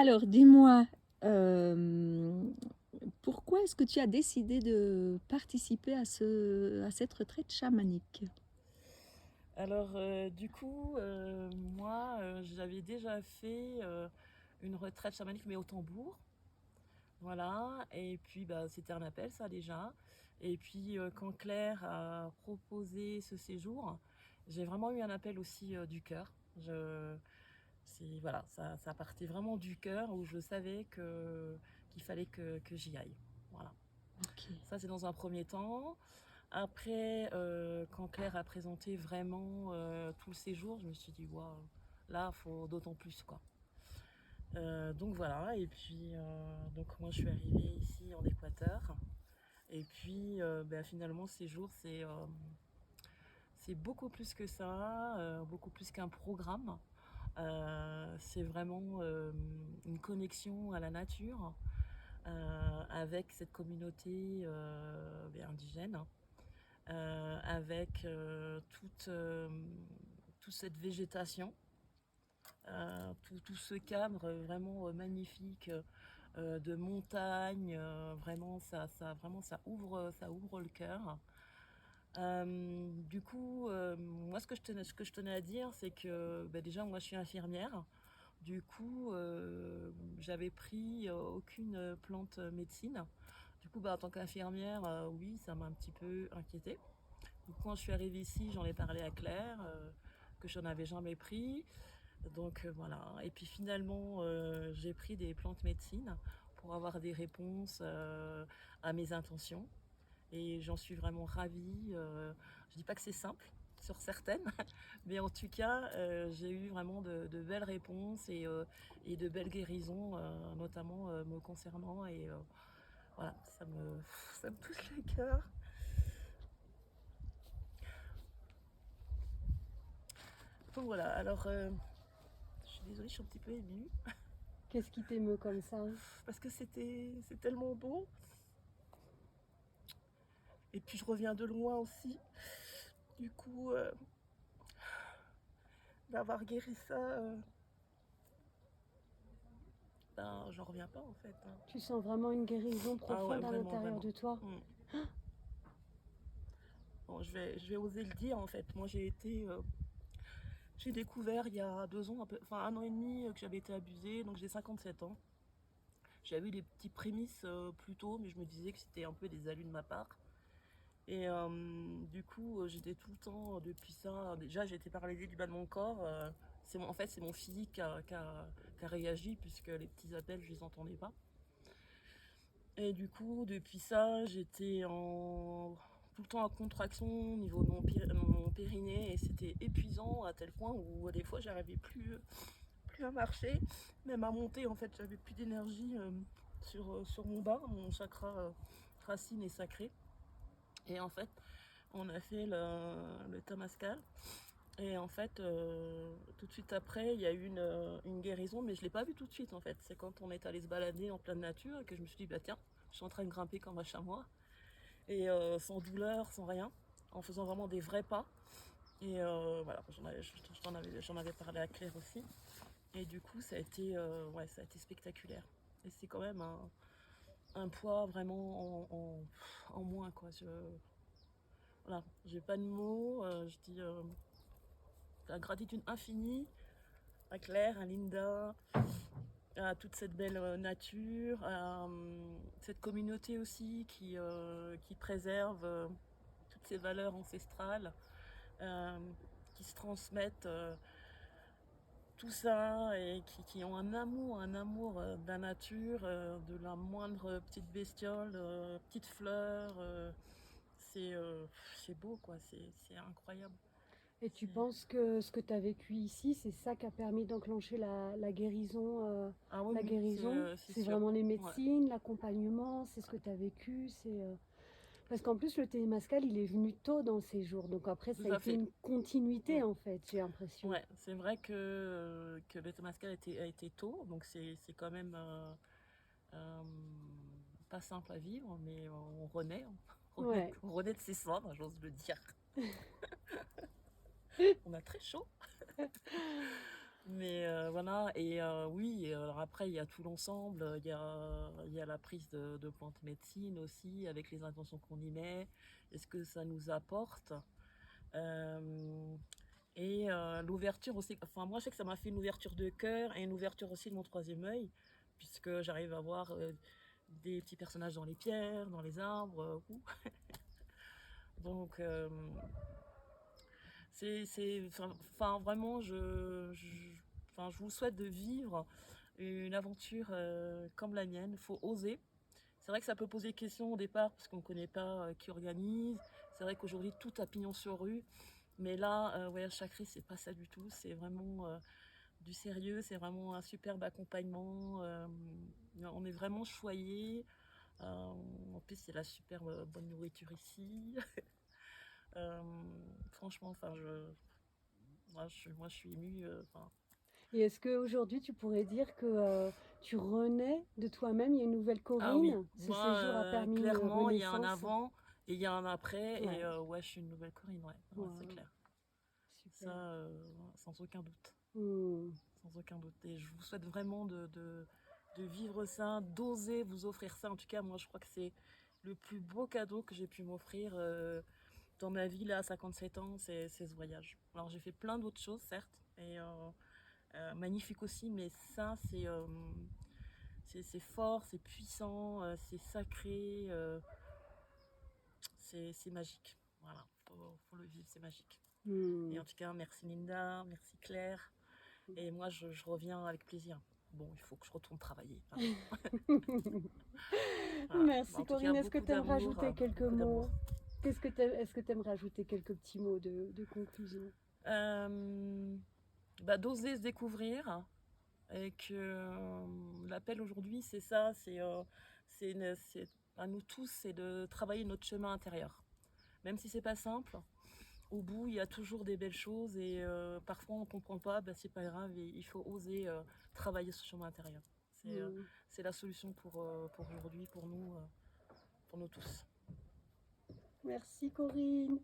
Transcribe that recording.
Alors, dis-moi, euh, pourquoi est-ce que tu as décidé de participer à cette retraite chamanique? Alors, moi, j'avais déjà fait une retraite chamanique, mais au tambour. Voilà. Et puis, bah, c'était un appel, ça déjà. Et puis, quand Claire a proposé ce séjour, j'ai vraiment eu un appel aussi du cœur. Voilà, ça partait vraiment du cœur où je savais qu'il fallait que j'y aille. Voilà. Ok. Ça, c'est dans un premier temps. Après, quand Claire a présenté vraiment tout le séjour, je me suis dit, waouh, là, faut d'autant plus, quoi. Donc voilà, et puis donc moi je suis arrivée ici en Équateur, et puis finalement ce séjour c'est beaucoup plus que ça, beaucoup plus qu'un programme. C'est vraiment une connexion à la nature avec cette communauté indigène. Avec toute cette végétation, tout ce cadre vraiment magnifique de montagne. Vraiment, ça ouvre le cœur. Moi, ce que je tenais à dire, c'est que déjà, moi, je suis infirmière. Du coup, j'avais pris aucune plante médecine. Du coup, en tant qu'infirmière, oui, ça m'a un petit peu inquiétée. Donc, quand je suis arrivée ici, j'en ai parlé à Claire, que je n'en avais jamais pris. Donc voilà. Et puis finalement, j'ai pris des plantes médecines pour avoir des réponses à mes intentions. Et j'en suis vraiment ravie. Je dis pas que c'est simple sur certaines, mais en tout cas, j'ai eu vraiment de belles réponses et de belles guérisons, notamment me concernant. Et voilà, ça me touche le cœur. Donc voilà, alors je suis désolée, je suis un petit peu émue Qu'est-ce qui t'émeut comme ça? parce que c'est tellement beau. Et puis je reviens de loin aussi. Du coup, d'avoir guéri ça, j'en reviens pas en fait, hein. Tu sens vraiment une guérison Ah ouais, profonde à vraiment, l'intérieur vraiment. de toi? Mm. Bon, je vais oser le dire en fait. Moi, j'ai découvert il y a 2 ans, enfin 1 an et demi, que j'avais été abusée. Donc j'ai 57 ans. J'avais eu des petits prémices plus tôt, mais je me disais que c'était un peu des abus de ma part. Et du coup, j'étais tout le temps depuis ça. Déjà, j'ai été paralysée du bas de mon corps. En fait, c'est mon physique qui a réagi, puisque les petits appels, je les entendais pas. Et du coup, depuis ça, tout le temps en contraction au niveau de mon périnée, et c'était épuisant à tel point où des fois, j'arrivais plus à marcher, même à monter. En fait, j'avais plus d'énergie sur mon bas, mon chakra racine est sacré. Et en fait, on a fait le Tamascal. Et en fait, tout de suite après, il y a eu une guérison, mais je ne l'ai pas vue tout de suite en fait. C'est quand on est allé se balader en pleine nature que je me suis dit, bah tiens, je suis en train de grimper comme un chamois. Et sans douleur, sans rien, en faisant vraiment des vrais pas. Et voilà, j'en avais parlé à Claire aussi. Et du coup, ouais, ça a été spectaculaire. Et c'est quand même un poids vraiment en moins, quoi. Voilà, j'ai pas de mots. Je dis la gratitude infinie à Claire, à Linda, à toute cette belle nature, à cette communauté aussi qui préserve toutes ces valeurs ancestrales, euh, qui se transmettent tout ça et qui ont un amour de la nature, de la moindre petite bestiole, petite fleur. C'est euh, c'est beau, quoi, c'est incroyable. Et tu C'est- penses que ce que tu as vécu ici, c'est ça qui a permis d'enclencher la guérison, Ah oui, la oui, guérison? c'est C'est sûr. vraiment les Ouais. médecines, l'accompagnement, c'est ce que tu as vécu, parce qu'en plus, le télémascal, il est venu tôt dans le séjour. Donc après, ça Tout a à été fait. une continuité, Mm. en fait, j'ai l'impression. Ouais, c'est vrai que le Temascal a été tôt, donc c'est quand même euh, pas simple à vivre, mais on renaît, Ouais. on renaît de ses cendres, j'ose le dire. On a très chaud. Mais voilà, et oui, et alors après, il y a tout l'ensemble. Il y a la prise de plantes médecine aussi, avec les intentions qu'on y met. Est-ce que ça nous apporte? Euh, et l'ouverture aussi. Enfin, moi, je sais que ça m'a fait une ouverture de cœur et une ouverture aussi de mon troisième œil, puisque j'arrive à voir des petits personnages dans les pierres, dans les arbres. Donc, enfin, vraiment, enfin, je vous souhaite de vivre une aventure comme la mienne. Il faut oser. C'est vrai que ça peut poser question au départ parce qu'on ne connaît pas qui organise. C'est vrai qu'aujourd'hui tout a pignon sur rue. Mais là, Voyage Chakri, c'est pas ça du tout. C'est vraiment du sérieux. C'est vraiment un superbe accompagnement. On est vraiment choyés. En plus, il y a la superbe bonne nourriture ici. Euh, Franchement, enfin, moi, je suis émue. Enfin, Et est-ce qu'aujourd'hui, tu pourrais dire que tu renais de toi-même? Il y a une nouvelle ah oui, Corinne? Ce moi, séjour a permis une clairement, il y a un renaissance? avant et il y a un après. Et Ouais, ouais, je suis une nouvelle Corinne, ouais, ouais, c'est wow, clair. Ça, super. sans aucun doute. Hmm. Sans aucun doute. Et je vous souhaite vraiment de vivre ça, d'oser vous offrir ça. En tout cas, moi, je crois que c'est le plus beau cadeau que j'ai pu m'offrir dans ma vie, là, à 57 ans, c'est ce voyage. Alors, j'ai fait plein d'autres choses, certes, et magnifiques aussi, mais ça, c'est fort, c'est puissant, c'est sacré, c'est magique. Voilà, faut le vivre, c'est magique. Et Hmm. en tout cas, merci Linda, merci Claire. Et moi, je reviens avec plaisir. Bon, il faut que je retourne travailler. Voilà. Merci En tout cas, Corinne. Est-ce que beaucoup tu aimes d'amour, rajouter quelques beaucoup d'amour. mots? Est-ce que tu aimes rajouter quelques petits mots de conclusion? Euh, D'oser se découvrir. Et que l'appel aujourd'hui, c'est ça, à nous tous, c'est de travailler notre chemin intérieur. Même si c'est pas simple, au bout, il y a toujours des belles choses et parfois on comprend pas, bah, c'est pas grave, et il faut oser travailler ce chemin intérieur. Hmm. C'est la solution pour aujourd'hui, pour nous tous. Merci Corinne.